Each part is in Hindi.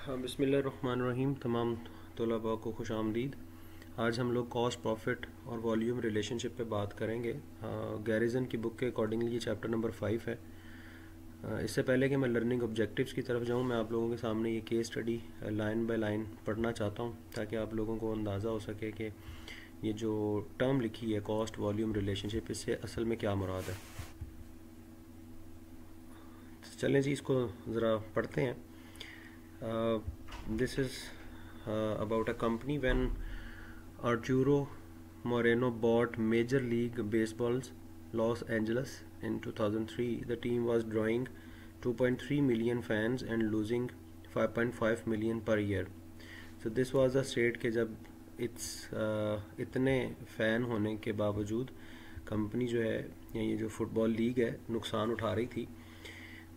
बिस्मिल्लाहिर्रहमानिर्रहीम। तमाम तलबा को खुश आमदीद। आज हम लोग कॉस्ट प्रॉफिट और वॉल्यूम रिलेशनशिप पे बात करेंगे। गैरिसन की बुक के अकॉर्डिंगली ये चैप्टर नंबर 5 है। इससे पहले कि मैं लर्निंग ऑब्जेक्टिव्स की तरफ जाऊँ, मैं आप लोगों के सामने ये case study line by line पढ़ना चाहता हूँ ताकि आप लोगों को अंदाज़ा हो सके कि ये जो टर्म लिखी है कॉस्ट वॉल्यूम रिलेशनशिप, इससे असल में क्या मुराद है। चलें जी, इसको ज़रा पढ़ते हैं। This is about a company when Arturo Moreno bought Major League Baseball's Los Angeles in 2003. The team was drawing 2.3 million fans and losing 5.5 million per year. So this was a state के जब इतने फ़ैन होने के बावजूद कंपनी जो है या ये जो फुटबॉल लीग है नुकसान उठा रही थी।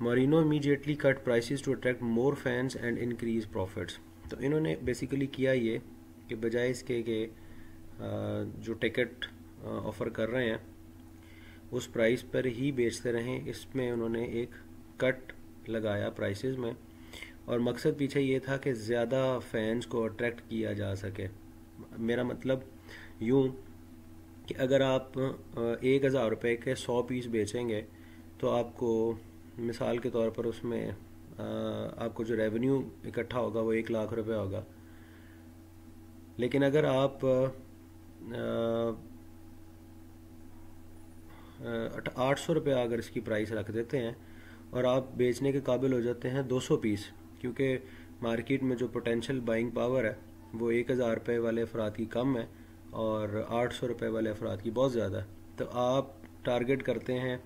Marino immediately cut prices to attract more fans and increase profits. तो इन्होंने बेसिकली किया ये कि बजाय इसके कि जो टिकट ऑफ़र कर रहे हैं उस प्राइस पर ही बेचते रहें, इसमें उन्होंने एक कट लगाया प्राइसेस में, और मकसद पीछे ये था कि ज़्यादा फैंस को अट्रैक्ट किया जा सके। मेरा मतलब यूँ कि अगर आप 1000 रुपये के 100 पीस बेचेंगे तो आपको मिसाल के तौर पर उसमें आपको जो रेवेन्यू इकट्ठा होगा वो 1 लाख रुपए होगा। लेकिन अगर आप 800 रुपये अगर इसकी प्राइस रख देते हैं और आप बेचने के काबिल हो जाते हैं 200 पीस, क्योंकि मार्केट में जो पोटेंशियल बाइंग पावर है वो 1000 रुपये वाले अफराद की कम है और 800 रुपये वाले अफराद की बहुत ज़्यादा है, तो आप टारगेट करते हैं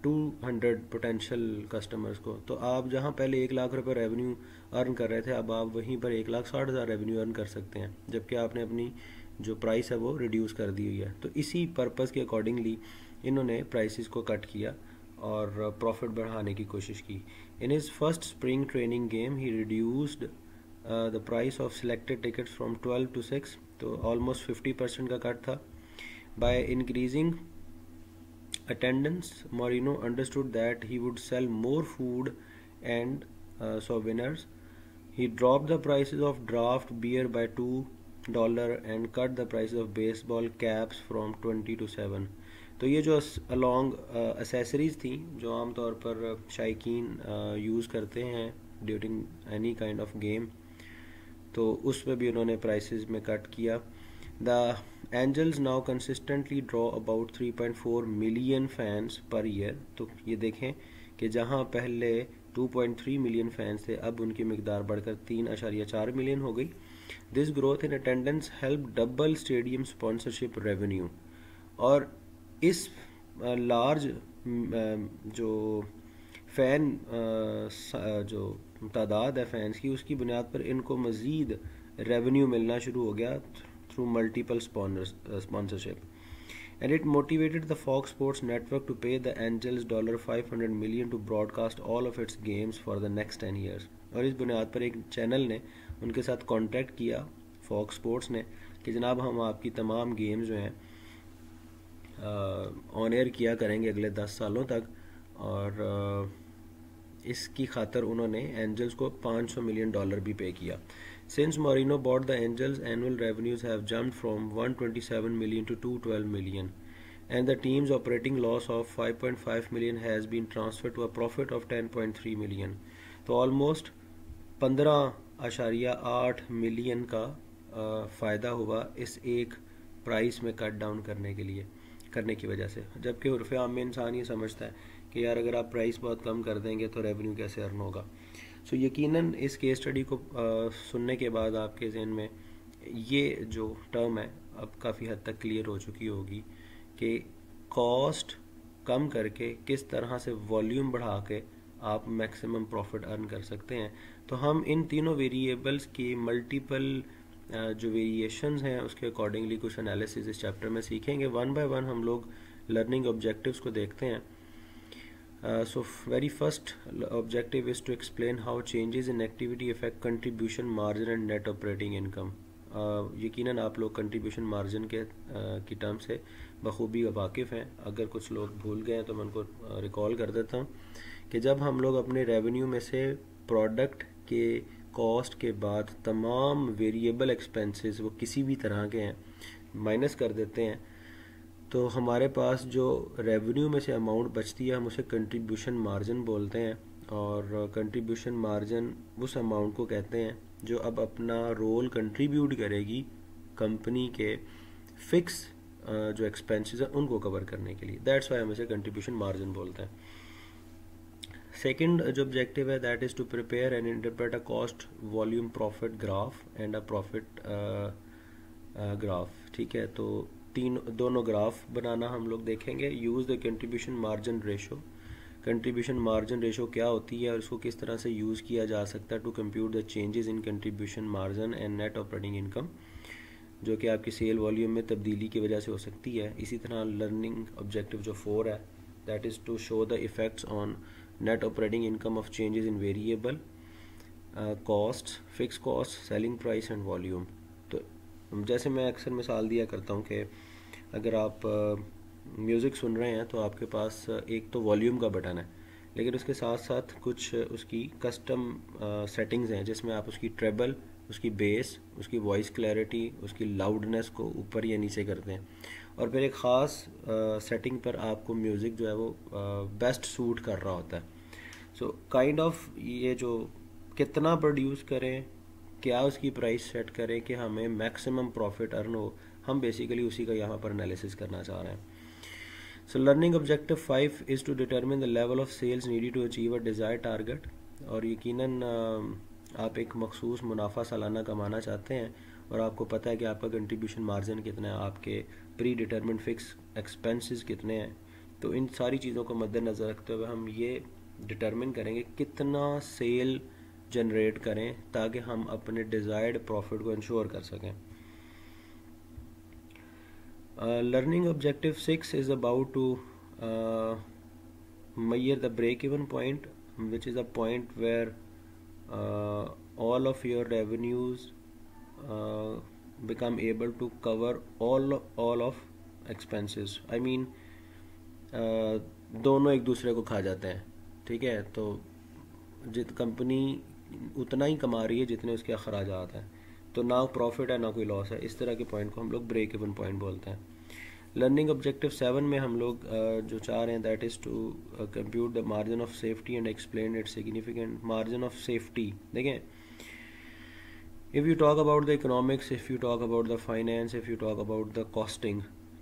200 पोटेंशियल कस्टमर्स को। तो आप जहां पहले 1 लाख रुपए रेवेन्यू अर्न कर रहे थे, अब आप वहीं पर 1,60,000 रेवेन्यू अर्न कर सकते हैं, जबकि आपने अपनी जो प्राइस है वो रिड्यूस कर दी हुई है। तो इसी पर्पस के अकॉर्डिंगली इन्होंने प्राइसेस को कट किया और प्रॉफिट बढ़ाने की कोशिश की। In his first spring training game he reduced the price of selected tickets from 12 to 6, तो ऑलमोस्ट 50% का कट था। By increasing attendance, Marino understood that he would sell more food and souvenirs. He dropped the prices of draft beer by $2 and cut the prices of baseball caps from 20 to 7. तो ये जो along accessories थी जो आमतौर पर शायकीन यूज़ करते हैं during any kind of game, तो उसमें भी उन्होंने प्राइसेस में कट किया। The Angels now consistently draw about 3.4 million fans per year. तो ये देखें कि जहां पहले 2.3 मिलियन फैंस थे, अब उनकी मिकदार बढ़कर 3.4 मिलियन हो गई। This growth in attendance helped double stadium sponsorship revenue. और इस लार्ज जो फ़ैन जो तादाद है फैंस की, उसकी बुनियाद पर इनको मज़ीद रेवेन्यू मिलना शुरू हो गया through multiple sponsorship, and it motivated the Fox Sports network to pay the Angels $500 million to broadcast all of its games for the next 10 years. और इस बुनियाद पर एक चैनल ने उनके साथ कॉन्ट्रैक्ट किया, फॉक्स स्पोर्ट्स ने, कि जनाब हम आपकी तमाम गेम्स जो हैं ऑन एयर किया करेंगे अगले 10 सालों तक, और इसकी खातर उन्होंने एंजल्स को $500 मिलियन भी पे किया। Since Marino bought the Angels, annual revenues have jumped from 127 million to 212 million, and the team's operating loss of 5.5 million has been transferred to a profit of 10.3 million. तो almost 15.8 मिलियन का फ़ायदा हुआ इस एक प्राइस में कट डाउन करने की वजह से, जबकि उर्फ़ आम में इंसान ये समझता है कि यार अगर आप प्राइस बहुत कम कर देंगे तो रेवेन्यू कैसे अर्न होगा। सो यकीनन इस केस स्टडी को सुनने के बाद आपके ज़हन में ये जो टर्म है अब काफ़ी हद तक क्लियर हो चुकी होगी कि कॉस्ट कम करके किस तरह से वॉल्यूम बढ़ा के आप मैक्सिमम प्रॉफिट अर्न कर सकते हैं। तो हम इन तीनों वेरिएबल्स की मल्टीपल जो वेरिएशंस हैं उसके अकॉर्डिंगली कुछ एनालिसिस इस चैप्टर में सीखेंगे। वन बाय वन हम लोग लर्निंग ऑब्जेक्टिव्स को देखते हैं। So very first objective is to explain how changes in activity affect contribution margin and net operating income. यकीनन आप लोग कंट्रीब्यूशन मार्जिन के की टर्म से बखूबी वाकिफ़ हैं। अगर कुछ लोग भूल गए हैं तो मैं उनको रिकॉल कर देता हूँ कि जब हम लोग अपने रेवेन्यू में से प्रोडक्ट के कॉस्ट के बाद तमाम वेरिएबल एक्सपेंसेस वो किसी भी तरह के हैं माइनस कर देते हैं, तो हमारे पास जो रेवेन्यू में से अमाउंट बचती है हम उसे कंट्रीब्यूशन मार्जिन बोलते हैं। और कंट्रीब्यूशन मार्जिन उस अमाउंट को कहते हैं जो अब अपना रोल कंट्रीब्यूट करेगी कंपनी के फिक्स जो एक्सपेंसेस हैं उनको कवर करने के लिए। दैट्स वाई हम इसे कंट्रीब्यूशन मार्जिन बोलते हैं। सेकंड जो ऑब्जेक्टिव है that is to prepare and interpret a cost volume profit graph and a profit graph. ठीक है, तो दोनों ग्राफ बनाना हम लोग देखेंगे। Use the contribution margin ratio. Contribution margin ratio क्या होती है और इसको किस तरह से यूज़ किया जा सकता है to compute the changes in contribution margin and net operating income, जो कि आपकी सेल वॉल्यूम में तब्दीली की वजह से हो सकती है। इसी तरह लर्निंग ऑब्जेक्टिव जो 4 है that is to show the effects on net operating income of changes in variable cost, fix cost, selling price and volume. तो जैसे मैं अक्सर मिसाल दिया करता हूँ कि अगर आप म्यूज़िक सुन रहे हैं तो आपके पास एक तो वॉल्यूम का बटन है, लेकिन उसके साथ साथ कुछ उसकी कस्टम सेटिंग्स हैं जिसमें आप उसकी ट्रेबल, उसकी बेस, उसकी वॉइस क्लैरिटी, उसकी लाउडनेस को ऊपर या नीचे करते हैं और फिर एक ख़ास सेटिंग पर आपको म्यूज़िक जो है वो बेस्ट सूट कर रहा होता है। सो काइंड ऑफ ये जो कितना प्रोड्यूस करें, क्या उसकी प्राइस सेट करें कि हमें मैक्सिमम प्रॉफिट अर्न हो, हम बेसिकली उसी का यहाँ पर एनालिसिस करना चाह रहे हैं। So learning objective 5 is to determine the level of sales needed to achieve a desired target. और यकीनन आप एक मखसूस मुनाफा सालाना कमाना चाहते हैं और आपको पता है कि आपका कंट्रीब्यूशन मार्जिन कितना है, आपके प्री डिटरमिन फिक्स एक्सपेंसेस कितने हैं। तो इन सारी चीज़ों को मद्देनज़र रखते हुए हम ये डिटरमिन करेंगे कितना सेल जनरेट करें ताकि हम अपने डिज़ायर्ड प्रॉफिट को इंश्योर कर सकें। Learning objective 6 is about to measure the break-even point, which is a point where all of your revenues become able to cover all of expenses. I mean दोनों एक दूसरे को खा जाते हैं। ठीक है, तो जित कंपनी उतना ही कमा रही है जितने उसके अखराजात हैं, तो ना प्रॉफिट है ना कोई लॉस है। इस तरह के पॉइंट को हम लोग ब्रेक इवन पॉइंट बोलते हैं। लर्निंग ऑब्जेक्टिव 7 में हम लोग जो चाह रहे हैं that is to compute the margin of safety and explain its significant. Margin of safety देखें, if you talk about the economics, if you talk about the finance, if you talk about the costing,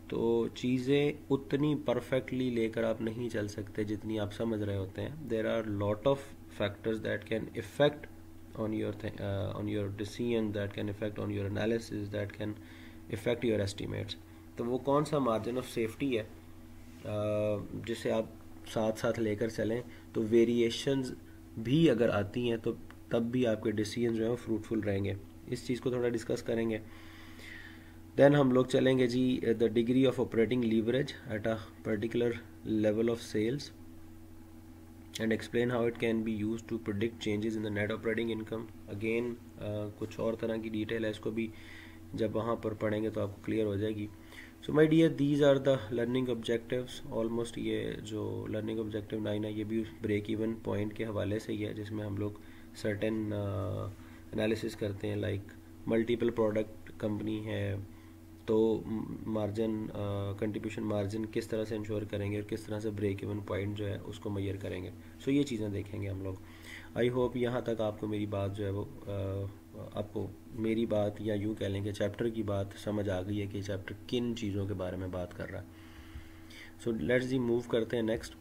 तो चीज़ें उतनी परफेक्टली लेकर आप नहीं चल सकते जितनी आप समझ रहे होते हैं। There are lot of factors that can affect on your decision, that can affect on your analysis, that can affect your estimates। तो वो कौन सा मार्जिन ऑफ सेफ्टी है जिसे आप साथ साथ लेकर चलें, तो वेरिएशंस भी अगर आती हैं तो तब भी आपके डिसीजन जो है वो फ्रूटफुल रहेंगे। इस चीज़ को थोड़ा डिस्कस करेंगे। देन हम लोग चलेंगे जी the degree of operating leverage at a particular level of sales and explain how it can be used to predict changes in the net operating income। again कुछ और तरह की डिटेल है, इसको भी जब वहाँ पर पढ़ेंगे तो आपको क्लियर हो जाएगी। So my dear, these are the learning objectives. Almost ये जो लर्निंग ऑब्जेक्टिव 9 है ये भी ब्रेक इवन पॉइंट के हवाले से ही है, जिसमें हम लोग सर्टेन एनालिसिस करते हैं। लाइक मल्टीपल प्रोडक्ट कंपनी है तो मार्जिन कंट्रीब्यूशन मार्जिन किस तरह से इंश्योर करेंगे और किस तरह से ब्रेक इवन पॉइंट जो है उसको मेजर करेंगे। सो ये चीज़ें देखेंगे हम लोग। आई होप यहाँ तक आपको मेरी बात जो है वो आपको मेरी बात या यूँ कह लें कि चैप्टर की बात समझ आ गई है कि चैप्टर किन चीज़ों के बारे में बात कर रहा है। सो लेट्स जी मूव करते हैं next.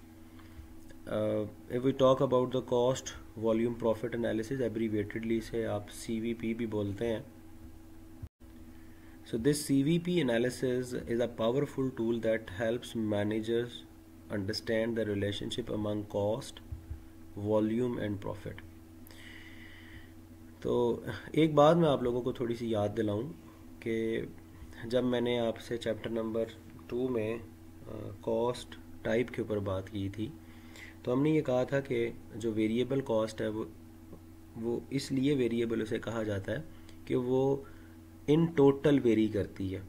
If we talk about the cost volume profit analysis, abbreviatedly से आप CVP भी बोलते हैं। So this CVP analysis is a powerful tool that helps managers understand the relationship among cost, volume and profit। तो एक बात मैं आप लोगों को थोड़ी सी याद दिलाऊं कि जब मैंने आपसे चैप्टर नंबर 2 में कॉस्ट टाइप के ऊपर बात की थी, तो हमने ये कहा था कि जो वेरिएबल कॉस्ट है वो इसलिए वेरिएबल उसे कहा जाता है कि वो इन टोटल वेरी करती है,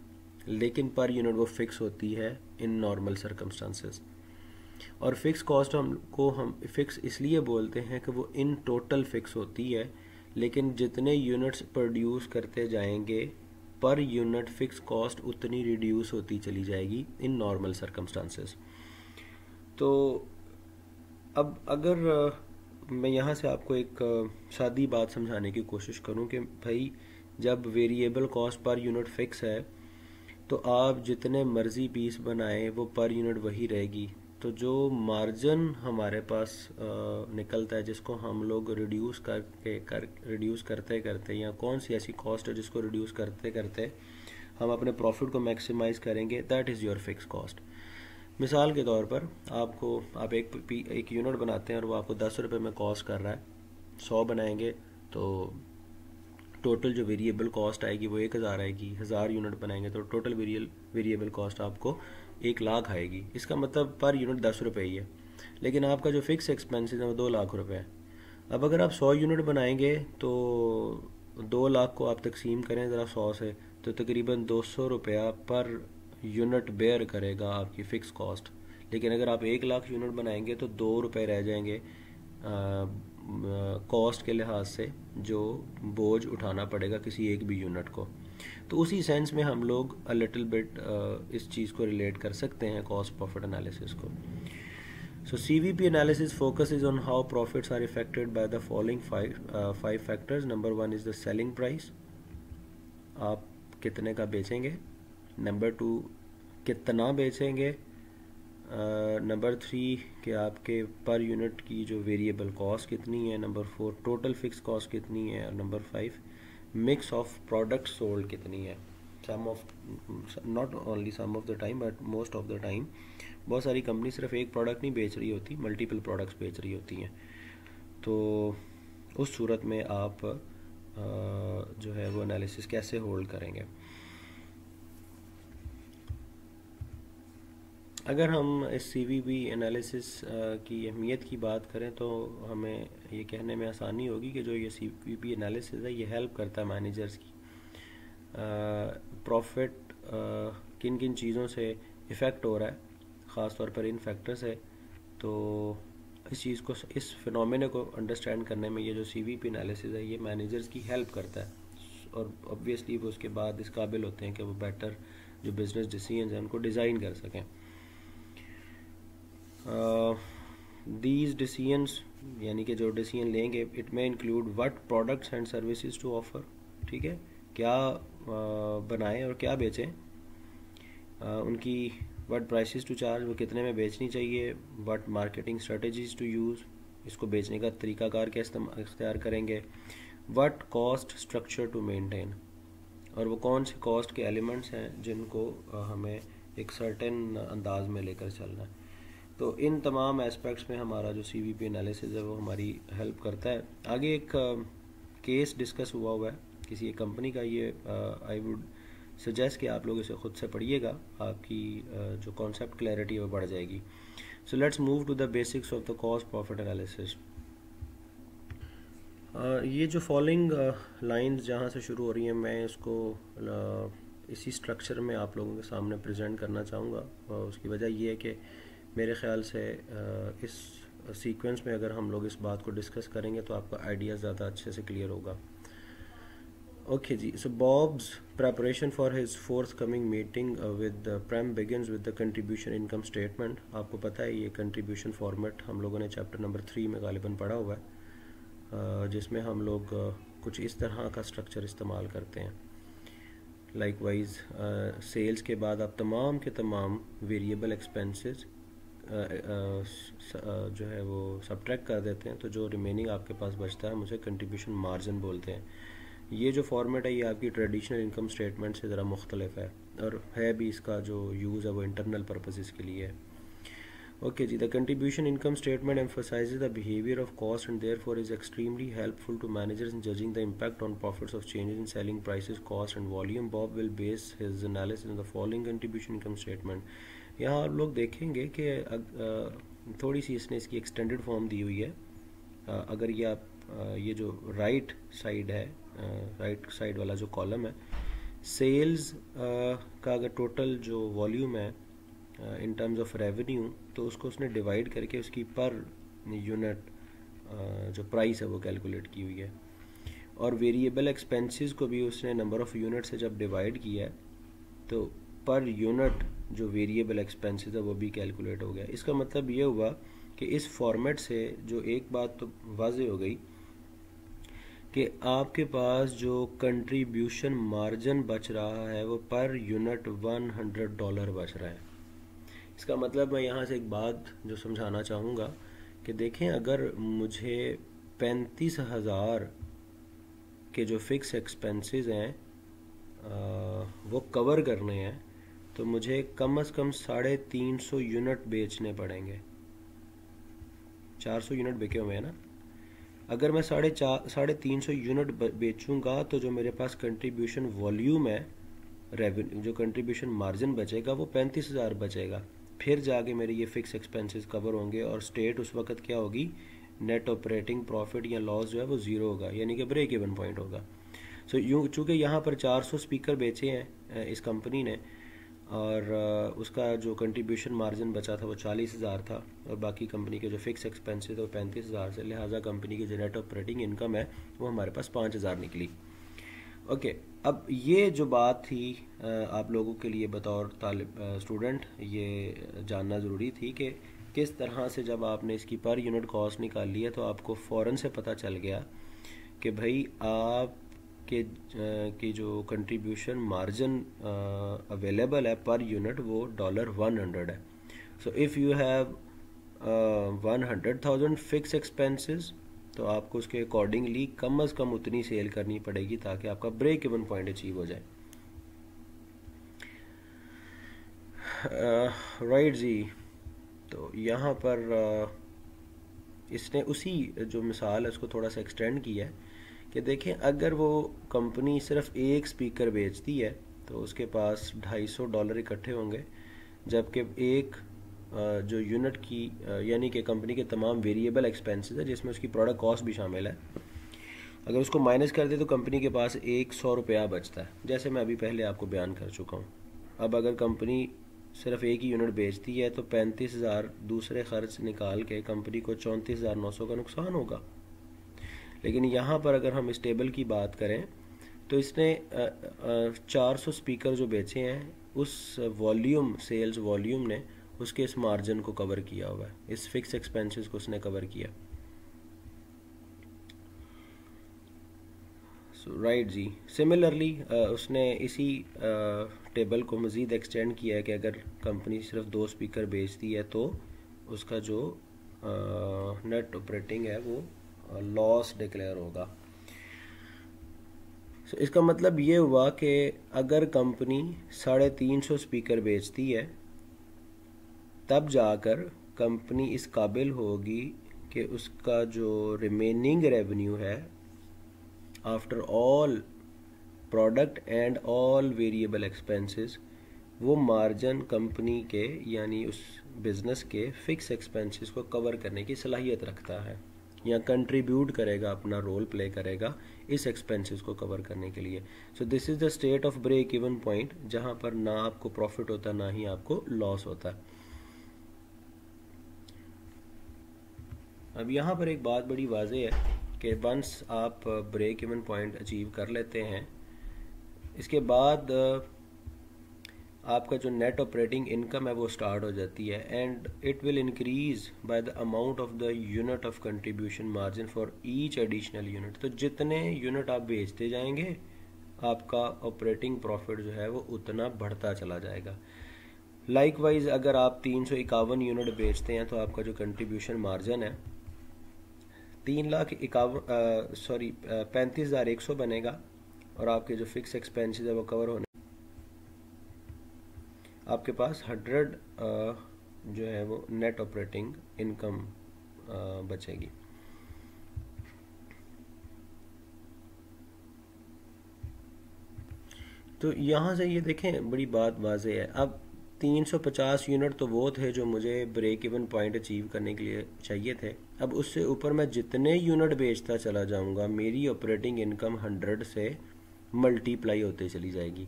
लेकिन पर यूनिट वो फिक्स होती है इन नॉर्मल सर्कमस्टांसेस। और फिक्स कॉस्ट हम फिक्स इसलिए बोलते हैं कि वो इन टोटल फिक्स होती है, लेकिन जितने यूनिट्स प्रोड्यूस करते जाएंगे पर यूनिट फिक्स कॉस्ट उतनी रिड्यूस होती चली जाएगी इन नॉर्मल सर्कमस्टांसेस। तो अब अगर मैं यहाँ से आपको एक सादी बात समझाने की कोशिश करूँ कि भाई जब variable cost per unit fix है तो आप जितने मर्ज़ी पीस बनाएं वो पर यूनिट वही रहेगी। तो जो मार्जिन हमारे पास निकलता है जिसको हम लोग रिड्यूस करते करते या कौन सी ऐसी कॉस्ट है जिसको रिड्यूस करते करते हम अपने प्रॉफिट को मैक्सिमाइज़ करेंगे, that is your fix cost. मिसाल के तौर पर आप एक यूनिट बनाते हैं और वो आपको 10 रुपये में कॉस्ट कर रहा है, 100 बनाएंगे तो टोटल जो वेरिएबल कॉस्ट आएगी वो 1000 आएगी। 1000 यूनिट बनाएंगे तो टोटल वेरिएबल कॉस्ट आपको 1 लाख आएगी। इसका मतलब पर यूनिट 10 रुपये ही है, लेकिन आपका जो फिक्स एक्सपेंसेस है वो 2 लाख रुपये है। अब अगर आप 100 यूनिट बनाएंगे तो 2 लाख को आप तकसीम करें ज़रा 100 से, तो तकरीबन 200 रुपया पर यूनिट बेयर करेगा आपकी फ़िक्स कॉस्ट। लेकिन अगर आप 1 लाख यूनिट बनाएंगे तो 2 रुपये रह जाएंगे कॉस्ट के लिहाज से जो बोझ उठाना पड़ेगा किसी एक भी यूनिट को। तो उसी सेंस में हम लोग अ लिटिल बिट इस चीज़ को रिलेट कर सकते हैं कॉस्ट प्रॉफिट एनालिसिस को। So CVP analysis focuses on how profits are affected by the following five factors. Number 1 is the selling price, आप कितने का बेचेंगे। नंबर 2 कितना बेचेंगे। नंबर 3 कि आपके पर यूनिट की जो वेरिएबल कॉस्ट कितनी है। नंबर 4 टोटल फिक्स कॉस्ट कितनी है। और number 5 mix of product sold कितनी है। Not only some of the time but most of the time बहुत सारी कंपनी सिर्फ एक प्रोडक्ट नहीं बेच रही होती, मल्टीपल प्रोडक्ट्स बेच रही होती हैं। तो उस सूरत में आप जो है वो एनालिसिस कैसे होल्ड करेंगे। अगर हम इस CVP एनालिसिस की अहमियत की बात करें तो हमें ये कहने में आसानी होगी कि जो ये CVP एनालिसिस है ये हेल्प करता है मैनेजर्स की प्रॉफिट किन किन चीज़ों से इफ़ेक्ट हो रहा है, ख़ास तौर पर इन फैक्टर्स है। तो इस चीज़ को, इस फिनोमेना को अंडरस्टैंड करने में ये जो CVP एनालिसिस है ये मैनेजर्स की हेल्प करता है और ऑब्वियसली वो उसके बाद इस काबिल होते हैं कि वो बेटर जो बिज़नेस डिसीजंस हैं उनको डिज़ाइन कर सकें। दीज डिसीजंस यानी कि जो डिसीजन लेंगे इट में include what products and services to offer, ठीक है, क्या बनाएं और क्या बेचें, उनकी व्हाट प्राइसेस टू चार्ज, वो कितने में बेचनी चाहिए, what marketing strategies to use, इसको बेचने का तरीक़ाकार कैसे इख्तियार करेंगे, what cost structure to maintain, और वो कौन से कॉस्ट के एलिमेंट्स हैं जिनको हमें एक सर्टेन अंदाज में लेकर चलना है। तो इन तमाम एस्पेक्ट्स में हमारा जो CVP एनालिसिस है वो हमारी हेल्प करता है। आगे एक केस डिस्कस हुआ है किसी एक कंपनी का, ये आई वुड सजेस्ट कि आप लोग इसे ख़ुद से पढ़िएगा, आपकी जो कॉन्सेप्ट क्लैरिटी है वो बढ़ जाएगी। So let's move to the basics of the cost profit analysis. ये जो फॉलोइंग लाइंस जहाँ से शुरू हो रही हैं मैं इसको इसी स्ट्रक्चर में आप लोगों के सामने प्रेजेंट करना चाहूँगा। उसकी वजह ये है कि मेरे ख़्याल से इस सीक्वेंस में अगर हम लोग इस बात को डिस्कस करेंगे तो आपका आइडिया ज़्यादा अच्छे से क्लियर होगा। ओके जी, so Bob's preparation for his fourth coming meeting with Prem begins with the contribution income statement. आपको पता है ये कंट्रीब्यूशन फॉर्मेट हम लोगों ने चैप्टर नंबर 3 में गालिबन पढ़ा हुआ है, जिसमें हम लोग कुछ इस तरह का स्ट्रक्चर इस्तेमाल करते हैं। लाइकवाइज सेल्स के बाद आप तमाम के तमाम वेरिएबल एक्सपेंसेस जो है वो सब्ट्रैक्ट कर देते हैं, तो जो रिमेनिंग आपके पास बचता है मुझे कंट्रीब्यूशन मार्जिन बोलते हैं। ये जो फॉर्मेट है ये आपकी ट्रेडिशनल इनकम स्टेटमेंट से ज़रा मुख्तलिफ है और है भी, इसका जो यूज़ है वो इंटरनल पर्पसेस के लिए है। ओके जी, the contribution income statement emphasizes the behavior of cost and therefore is extremely helpful to managers in judging the impact on profits of changes in selling prices, cost and volume. Bob will base his analysis on the following contribution income statement. यहाँ आप लोग देखेंगे कि थोड़ी सी इसने इसकी एक्सटेंडेड फॉर्म दी हुई है। अगर ये आप ये जो राइट साइड है, राइट साइड वाला जो कॉलम है, सेल्स का अगर टोटल जो वॉल्यूम है इन टर्म्स ऑफ रेवेन्यू, तो उसको उसने डिवाइड करके उसकी पर यूनिट जो प्राइस है वो कैलकुलेट की हुई है। और वेरिएबल एक्सपेंसेस को भी उसने नंबर ऑफ़ यूनिट से जब डिवाइड किया है तो पर यूनिट जो वेरिएबल एक्सपेंसेस है वो भी कैलकुलेट हो गया। इसका मतलब ये हुआ कि इस फॉर्मेट से जो एक बात तो वाज़ेह हो गई कि आपके पास जो कंट्रीब्यूशन मार्जिन बच रहा है वो पर यूनिट $100 बच रहा है। इसका मतलब मैं यहाँ से एक बात जो समझाना चाहूँगा कि देखें, अगर मुझे 35,000 के जो फिक्स एक्सपेंसेस हैं वो कवर करने हैं तो मुझे कम से कम 350 यूनिट बेचने पड़ेंगे। 400 यूनिट बिके हुए हैं ना। अगर मैं 350 यूनिट बेचूंगा तो जो मेरे पास कंट्रीब्यूशन वॉल्यूम है, रेवेन्यू जो कंट्रीब्यूशन मार्जिन बचेगा वो 35,000 बचेगा। फिर जाके मेरे ये फिक्स एक्सपेंसेस कवर होंगे और स्टेट उस वक्त क्या होगी, नेट ऑपरेटिंग प्रॉफिट या लॉस जो है वो ज़ीरो होगा, यानी कि ब्रेक इवन पॉइंट होगा। सो यूँ चूँकि यहाँ पर 400 स्पीकर बेचे हैं इस कंपनी ने और उसका जो कंट्रीब्यूशन मार्जिन बचा था वो 40,000 था और बाकी कंपनी के जो फिक्स एक्सपेंसेस थे वो 35,000 से, लिहाजा कंपनी की जो नेट ऑपरेटिंग इनकम है वो हमारे पास 5,000 निकली। ओके, अब ये जो बात थी आप लोगों के लिए बतौर स्टूडेंट ये जानना ज़रूरी थी कि किस तरह से जब आपने इसकी पर यूनिट कॉस्ट निकाल ली है तो आपको फ़ौरन से पता चल गया कि भाई आप की जो कंट्रीब्यूशन मार्जिन अवेलेबल है पर यूनिट वो $100 है। So if you have 100,000 fix expenses तो आपको उसके अकॉर्डिंगली कम से कम उतनी सेल करनी पड़ेगी ताकि आपका ब्रेक इवन पॉइंट अचीव हो जाए। राइट जी, तो यहाँ पर इसने उसी जो मिसाल है उसको थोड़ा सा एक्सटेंड किया है कि देखें, अगर वो कंपनी सिर्फ एक स्पीकर बेचती है तो उसके पास $250 इकट्ठे होंगे, जबकि एक जो यूनिट की यानी कि कंपनी के तमाम वेरिएबल एक्सपेंसेस है जिसमें उसकी प्रोडक्ट कॉस्ट भी शामिल है, अगर उसको माइनस कर दे तो कंपनी के पास $100 बचता है, जैसे मैं अभी पहले आपको बयान कर चुका हूँ। अब अगर कंपनी सिर्फ एक ही यूनिट बेचती है तो 35,000 दूसरे खर्च निकाल के कंपनी को 34,900 का नुकसान होगा। लेकिन यहाँ पर अगर हम इस टेबल की बात करें तो इसने 400 स्पीकर जो बेचे हैं उस वॉल्यूम सेल्स वॉल्यूम ने उसके इस मार्जिन को कवर किया हुआ है, इस फिक्स एक्सपेंसेस को उसने कवर किया। राइट जी, सिमिलरली उसने इसी टेबल को मज़ीद एक्सटेंड किया है कि अगर कंपनी सिर्फ 2 स्पीकर बेचती है तो उसका जो नेट ऑपरेटिंग है वो लॉस डिक्लेयर होगा। So, इसका मतलब ये हुआ कि अगर कंपनी 350 स्पीकर बेचती है तब जाकर कंपनी इस काबिल होगी कि उसका जो रिमेनिंग रेवेन्यू है after all product and all variable expenses वो मार्जिन कंपनी के यानी उस बिज़नेस के फिक्स एक्सपेंसेस को कवर करने की सलाहियत रखता है या कंट्रीब्यूट करेगा, अपना रोल प्ले करेगा इस एक्सपेंसेस को कवर करने के लिए। So this is the state of break even point, जहाँ पर ना आपको प्रॉफिट होता ना ही आपको लॉस होता। अब यहाँ पर एक बात बड़ी वाज़ेह है कि वंस आप ब्रेक इवन पॉइंट अचीव कर लेते हैं, इसके बाद आपका जो नेट ऑपरेटिंग इनकम है वो स्टार्ट हो जाती है and it will increase by the amount of the unit of contribution margin for each additional unit. तो जितने यूनिट आप बेचते जाएंगे आपका ऑपरेटिंग प्रॉफिट जो है वो उतना बढ़ता चला जाएगा। लाइकवाइज अगर आप 351 यूनिट बेचते हैं तो आपका जो कंट्रीब्यूशन मार्जिन है 35,100 बनेगा और आपके जो फिक्स एक्सपेंसेस है वो कवर होने आपके पास 100 जो है वो नेट ऑपरेटिंग इनकम बचेगी। तो यहाँ से ये देखें बड़ी बात वाज़ेह है। अब 350 यूनिट तो वो थे जो मुझे ब्रेक इवन पॉइंट अचीव करने के लिए चाहिए थे। अब उससे ऊपर मैं जितने यूनिट बेचता चला जाऊँगा मेरी ऑपरेटिंग इनकम 100 से मल्टीप्लाई होते चली जाएगी।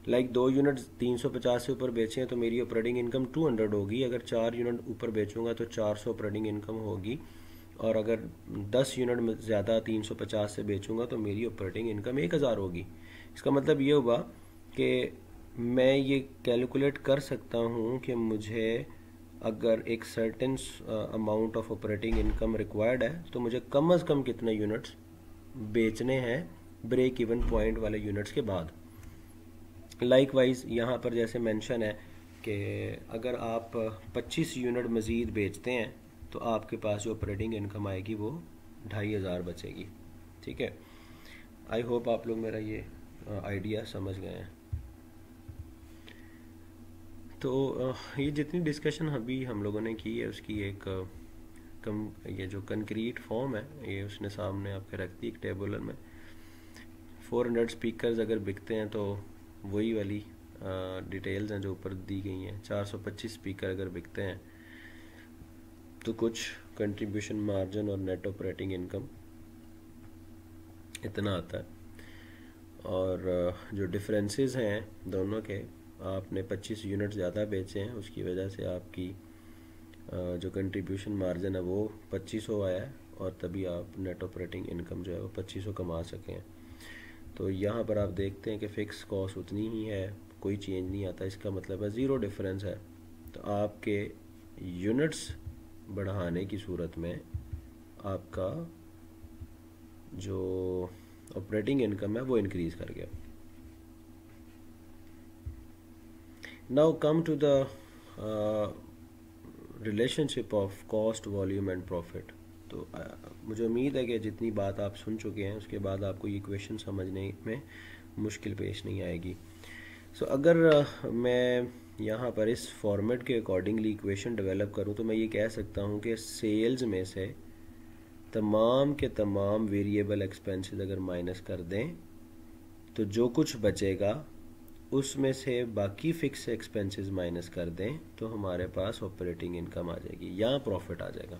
लाइक 2 यूनिट 350 से ऊपर बेचे हैं तो मेरी ऑपरेटिंग इनकम 200 होगी। अगर 4 यूनिट ऊपर बेचूंगा तो 400 ऑपरेटिंग इनकम होगी और अगर 10 यूनिट में ज़्यादा 350 से बेचूंगा तो मेरी ऑपरेटिंग इनकम 1000 होगी। इसका मतलब ये हुआ कि मैं ये कैलकुलेट कर सकता हूँ कि मुझे अगर एक certain amount of operating income required है तो मुझे कम से कम कितने यूनिट्स बेचने हैं ब्रेक इवन पॉइंट वाले यूनिट्स के बाद। लाइकवाइज यहाँ पर जैसे मेंशन है कि अगर आप 25 यूनिट मज़ीद बेचते हैं तो आपके पास जो ऑपरेटिंग इनकम आएगी वो 2500 बचेगी। ठीक है, आई होप आप लोग मेरा ये आइडिया समझ गए हैं। तो ये जितनी डिस्कशन अभी हम लोगों ने की है उसकी एक ये जो कंक्रीट फॉर्म है ये उसने सामने आपके रख दी एक टेबुलर में। 400 स्पीकर्स अगर बिकते हैं तो वही वाली डिटेल्स हैं जो ऊपर दी गई हैं। 425 स्पीकर अगर बिकते हैं तो कुछ कंट्रीब्यूशन मार्जिन और नेट ऑपरेटिंग इनकम इतना आता है। और जो डिफरेंसेस हैं दोनों के, आपने 25 यूनिट ज़्यादा बेचे हैं उसकी वजह से आपकी जो कंट्रीब्यूशन मार्जिन है वो 2500 आया है और तभी आप नेट ऑपरेटिंग इनकम जो है वो 2500 कमा सकें। तो यहाँ पर आप देखते हैं कि फ़िक्स कॉस्ट उतनी ही है, कोई चेंज नहीं आता, इसका मतलब है ज़ीरो डिफरेंस है। तो आपके यूनिट्स बढ़ाने की सूरत में आपका जो ऑपरेटिंग इनकम है वो इंक्रीज़ कर गया। Now come to the relationship of cost, volume and profit. तो मुझे उम्मीद है कि जितनी बात आप सुन चुके हैं उसके बाद आपको ये इक्वेशन समझने में मुश्किल पेश नहीं आएगी। सो अगर मैं यहाँ पर इस फॉर्मेट के अकॉर्डिंगली इक्वेशन डेवलप करूँ तो मैं ये कह सकता हूँ कि सेल्स में से तमाम के तमाम वेरिएबल एक्सपेंसेस अगर माइनस कर दें तो जो कुछ बचेगा उसमें से बाकी फिक्स एक्सपेंसेस माइनस कर दें तो हमारे पास ऑपरेटिंग इनकम आ जाएगी या प्रॉफिट आ जाएगा।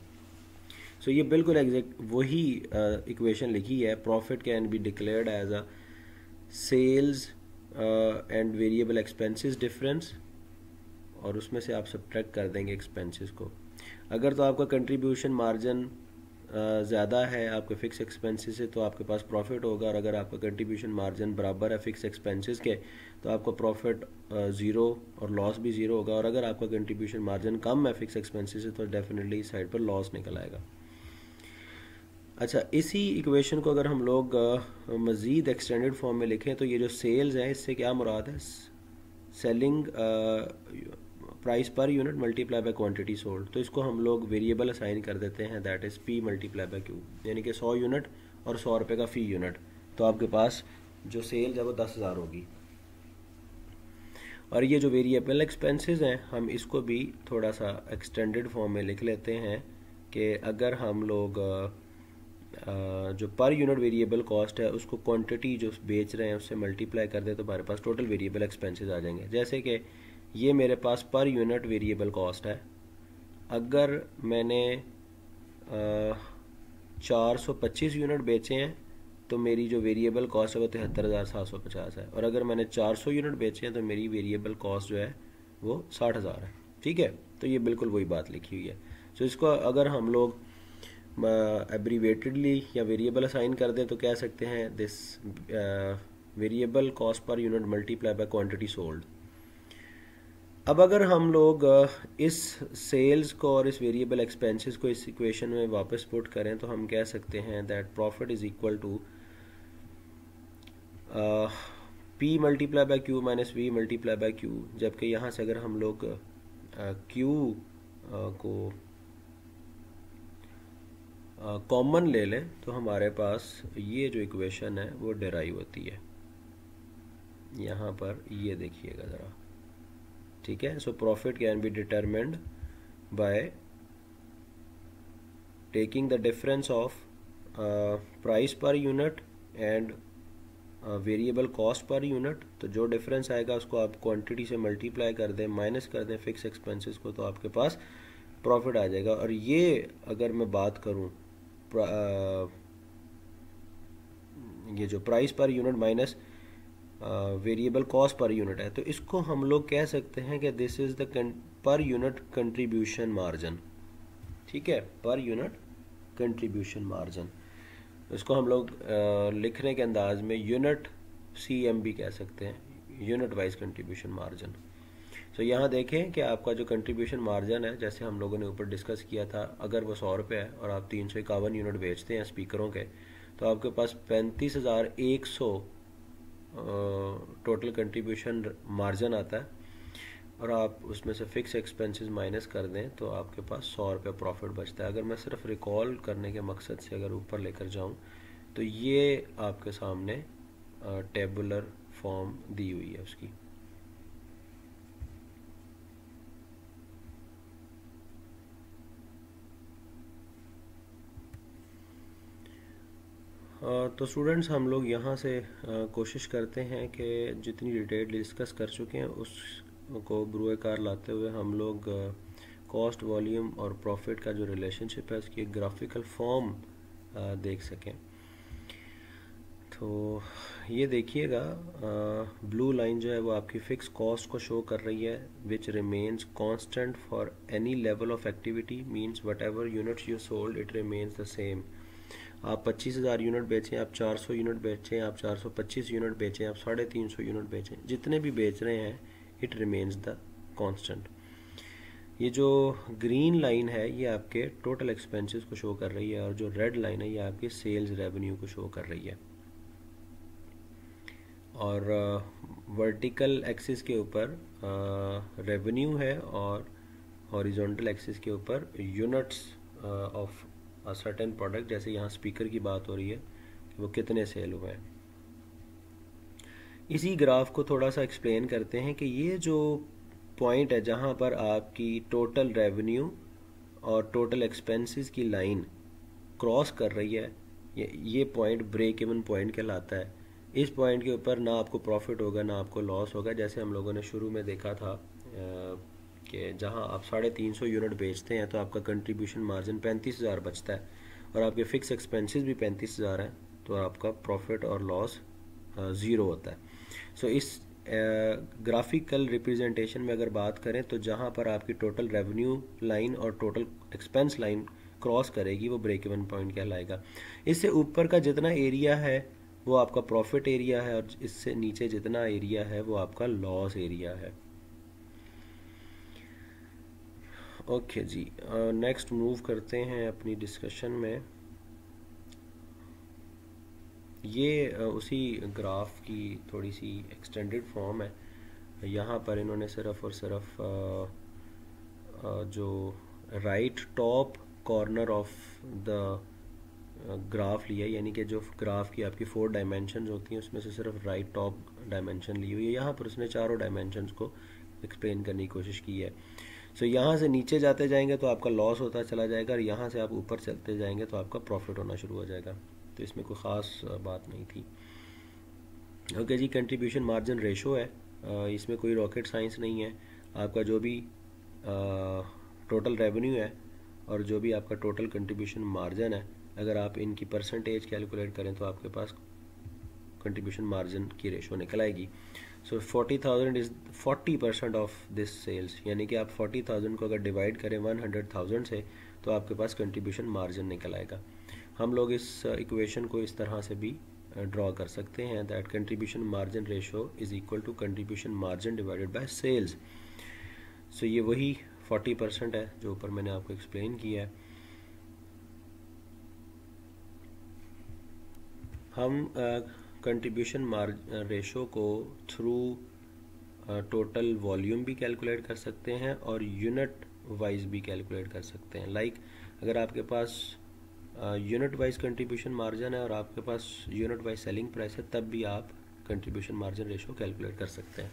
सो ये बिल्कुल एग्जैक्ट वही इक्वेशन लिखी है। Profit can be declared as a sales and variable expenses difference और उसमें से आप सब्ट्रैक्ट कर देंगे एक्सपेंसेस को। अगर तो आपका कंट्रीब्यूशन मार्जिन ज़्यादा है आपके फिक्स एक्सपेंसेस से तो आपके पास प्रॉफिट होगा, और अगर आपका कंट्रीब्यूशन मार्जिन बराबर है फिक्स एक्सपेंसेस के तो आपका प्रॉफिट ज़ीरो और लॉस भी ज़ीरो होगा। और अगर आपका कंट्रीब्यूशन मार्जिन कम है फिक्स एक्सपेंसेस से तो डेफिनेटली इस साइड पर लॉस निकल आएगा। अच्छा, इसी इक्वेशन को अगर हम लोग मज़ीद एक्सटेंडेड फॉर्म में लिखें तो ये जो सेल्स है इससे क्या मुराद है, selling price per unit multiply by quantity sold. तो इसको हम लोग वेरिएबल असाइन कर देते हैं, that is P multiply by Q, यानी कि 100 यूनिट और 100 रुपये का फ़ी यूनिट। तो आपके पास जो सेल्स है वो 10,000 होगी। और ये जो वेरिएबल एक्सपेंसेस हैं हम इसको भी थोड़ा सा एक्सटेंडेड फॉर्म में लिख लेते हैं कि अगर हम लोग जो पर यूनिट वेरिएबल कॉस्ट है उसको क्वांटिटी जो बेच रहे हैं उससे मल्टीप्लाई कर दे तो हमारे पास टोटल वेरिएबल एक्सपेंसेस आ जाएंगे। जैसे कि ये मेरे पास पर यूनिट वेरिएबल कॉस्ट है, अगर मैंने 425 यूनिट बेचे हैं तो मेरी जो वेरिएबल कॉस्ट है वो 73,750 है, और अगर मैंने 400 यूनिट बेचे हैं तो मेरी वेरिएबल कॉस्ट जो है वो 60,000 है। ठीक है, तो ये बिल्कुल वही बात लिखी हुई है। तो इसको अगर हम लोग एब्रीवेटेडली या वेरिएबल असाइन कर दें तो कह सकते हैं this variable cost per unit multiply by quantity sold. अब अगर हम लोग इस सेल्स को और इस वेरिएबल एक्सपेंसेस को इस इक्वेशन में वापस पुट करें तो हम कह सकते हैं that profit is equal to P multiply by Q minus V multiply by Q. जबकि यहाँ से अगर हम लोग क्यू को कॉमन ले लें तो हमारे पास ये जो इक्वेशन है वो डेराइव होती है। यहाँ पर ये देखिएगा ज़रा, ठीक है। So profit can be determined by taking the difference of price per unit and variable cost per unit. तो जो डिफरेंस आएगा उसको आप क्वांटिटी से मल्टीप्लाई कर दें, माइनस कर दें फिक्स एक्सपेंसेस को, तो आपके पास प्रॉफिट आ जाएगा। और ये अगर मैं बात करूं ये जो price per unit minus variable cost per unit है तो इसको हम लोग कह सकते हैं कि this is the per unit contribution margin. ठीक है, पर यूनिट कंट्रीब्यूशन मार्जिन। इसको हम लोग लिखने के अंदाज में यूनिट CM भी कह सकते हैं, यूनिट वाइज कंट्रीब्यूशन मार्जिन। तो यहाँ देखें कि आपका जो कंट्रीब्यूशन मार्जिन है, जैसे हम लोगों ने ऊपर डिस्कस किया था, अगर वो 100 रुपये है और आप 351 यूनिट बेचते हैं स्पीकरों के, तो आपके पास 35,100 टोटल कंट्रीब्यूशन मार्जिन आता है, और आप उसमें से फिक्स एक्सपेंसेस माइनस कर दें तो आपके पास 100 रुपये प्रॉफिट बचता है। अगर मैं सिर्फ रिकॉल करने के मकसद से अगर ऊपर लेकर जाऊं तो ये आपके सामने टेबुलर फॉर्म दी हुई है उसकी। तो स्टूडेंट्स, हम लोग यहाँ से कोशिश करते हैं कि जितनी डिटेल डिस्कस कर चुके हैं उसको बुरुएकार लाते हुए हम लोग कॉस्ट, वॉल्यूम और प्रॉफिट का जो रिलेशनशिप है उसकी एक ग्राफिकल फॉर्म देख सकें। तो ये देखिएगा, ब्लू लाइन जो है वो आपकी फिक्स कॉस्ट को शो कर रही है, which remains constant for any level of activity, means what ever units you sold it remains the same. आप 25,000 यूनिट बेचें, आप 400 यूनिट बेचें, आप 425 यूनिट बेचें, आप 350 यूनिट बेचें, जितने भी बेच रहे हैं इट रिमेन्स द कांस्टेंट। ये जो ग्रीन लाइन है ये आपके टोटल एक्सपेंसेस को शो कर रही है, और जो रेड लाइन है ये आपकी सेल्स रेवेन्यू को शो कर रही है। और वर्टिकल एक्सिस के ऊपर रेवेन्यू है, और हॉरिजॉन्टल एक्सिस के ऊपर units of a certain product, जैसे यहाँ स्पीकर की बात हो रही है कि वो कितने सेल हुए हैं। इसी ग्राफ को थोड़ा सा एक्सप्लेन करते हैं कि ये जो पॉइंट है जहाँ पर आपकी टोटल रेवेन्यू और टोटल एक्सपेंसेस की लाइन क्रॉस कर रही है, ये पॉइंट ब्रेक इवन पॉइंट कहलाता है। इस पॉइंट के ऊपर ना आपको प्रॉफिट होगा ना आपको लॉस होगा, जैसे हम लोगों ने शुरू में देखा था कि जहां आप 350 यूनिट बेचते हैं तो आपका कंट्रीब्यूशन मार्जिन 35,000 बचता है, और आपके फिक्स एक्सपेंसेस भी 35,000 हैं, तो आपका प्रॉफिट और लॉस ज़ीरो होता है। सो इस ग्राफिकल रिप्रेजेंटेशन में अगर बात करें तो जहां पर आपकी टोटल रेवेन्यू लाइन और टोटल एक्सपेंस लाइन क्रॉस करेगी वो ब्रेक इवन पॉइंट कहलाएगा। इससे ऊपर का जितना एरिया है वो आपका प्रॉफिट एरिया है, और इससे नीचे जितना एरिया है वो आपका लॉस एरिया है। ओके जी, नेक्स्ट मूव करते हैं अपनी डिस्कशन में। ये उसी ग्राफ की थोड़ी सी एक्सटेंडेड फॉर्म है। यहाँ पर इन्होंने सिर्फ और सिर्फ जो right top corner of the graph लिया है, यानी कि जो ग्राफ की आपकी 4 डायमेंशंस होती हैं उसमें से सिर्फ राइट टॉप डायमेंशन ली हुई है। यहाँ पर उसने चारों डायमेंशंस को एक्सप्लेन करने की कोशिश की है। सो यहाँ से नीचे जाते जाएंगे तो आपका लॉस होता चला जाएगा, और यहाँ से आप ऊपर चलते जाएंगे तो आपका प्रॉफिट होना शुरू हो जाएगा। तो इसमें कोई ख़ास बात नहीं थी। ओके जी, कंट्रीब्यूशन मार्जिन रेशो है, इसमें कोई रॉकेट साइंस नहीं है। आपका जो भी टोटल रेवेन्यू है और जो भी आपका टोटल कंट्रीब्यूशन मार्जिन है, अगर आप इनकी परसेंटेज कैलकुलेट करें तो आपके पास कंट्रीब्यूशन मार्जिन की रेशो निकल आएगी। सो 40,000 इज़ 40% ऑफ दिस सेल्स, यानी कि आप 40,000 को अगर डिवाइड करें 100,000 से तो आपके पास कंट्रीब्यूशन मार्जिन निकल आएगा। हम लोग इस इक्वेशन को इस तरह से भी ड्रॉ कर सकते हैं, that contribution margin ratio is equal to contribution margin divided by sales. So ये वही 40% है जो ऊपर मैंने आपको एक्सप्लेन किया है। हम कंट्रीब्यूशन रेशो को थ्रू टोटल वॉल्यूम भी कैलकुलेट कर सकते हैं और यूनिट वाइज भी कैलकुलेट कर सकते हैं। लाइक अगर आपके पास यूनिट वाइज कंट्रीब्यूशन मार्जिन है और आपके पास यूनिट वाइज सेलिंग प्राइस है, तब भी आप कंट्रीब्यूशन मार्जिन रेशो कैलकुलेट कर सकते हैं।